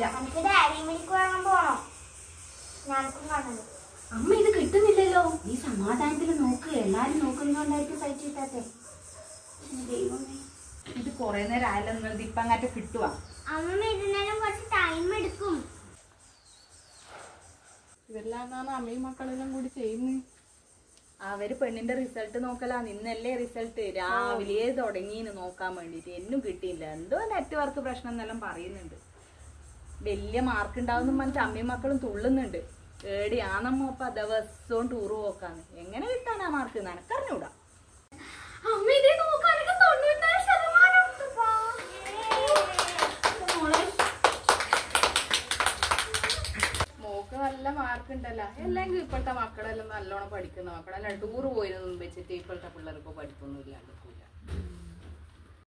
കിട്ടൂല. അമ്മ ഇത് കിട്ടുന്നില്ലല്ലോ. ഈ സമാധാനത്തിൽ നോക്ക്, എല്ലാരും നോക്കുന്നോണ്ടായിരിക്കും സൈറ്റ് കിട്ടാത്തെ. ദൈവമേ, ഇത് കൊറേ നേരം ആയാലും നിങ്ങൾ ഇപ്പൊ അങ്ങാട്ട് കിട്ടുവാ. അമ്മ ഇതിനേരം കുറച്ച് ടൈം എടുക്കും. ഇതെല്ലാം അമ്മയും മക്കളെല്ലാം കൂടി ചെയ്യുന്നു. അവര് പെണ്ണിന്റെ റിസൾട്ട് നോക്കലാ. നിന്നല്ലേ റിസൾട്ട് രാവിലെ തുടങ്ങിന്ന് നോക്കാൻ വേണ്ടിട്ട്. എന്നും കിട്ടിയില്ല. എന്തോ നെറ്റ്വർക്ക് പ്രശ്നം എന്നെല്ലാം പറയുന്നുണ്ട്. വലിയ മാർക്ക് ഉണ്ടാവുന്ന പറഞ്ഞിട്ട് അമ്മയും മക്കളും തുള്ളുന്നുണ്ട്. ഏടിയാന്നമ്മ ഇപ്പൊ ദിവസവും ടൂറ് പോക്കാന്ന്. എങ്ങനെ കിട്ടാനാ മാർക്ക് നനക്കറിഞ്ഞൂടാ. മോക്ക് നല്ല മാർക്ക് ഉണ്ടല്ലോ. അല്ലെങ്കിൽ ഇപ്പോഴത്തെ മക്കളെല്ലാം നല്ലോണം പഠിക്കുന്ന മക്കളെല്ലാം ടൂറ് പോയിരുന്നൊന്നും വെച്ചിട്ട് ഇപ്പോഴത്തെ പിള്ളേർക്ക് പഠിപ്പൊന്നും ഇല്ലാണ്ടിരിക്കൂല.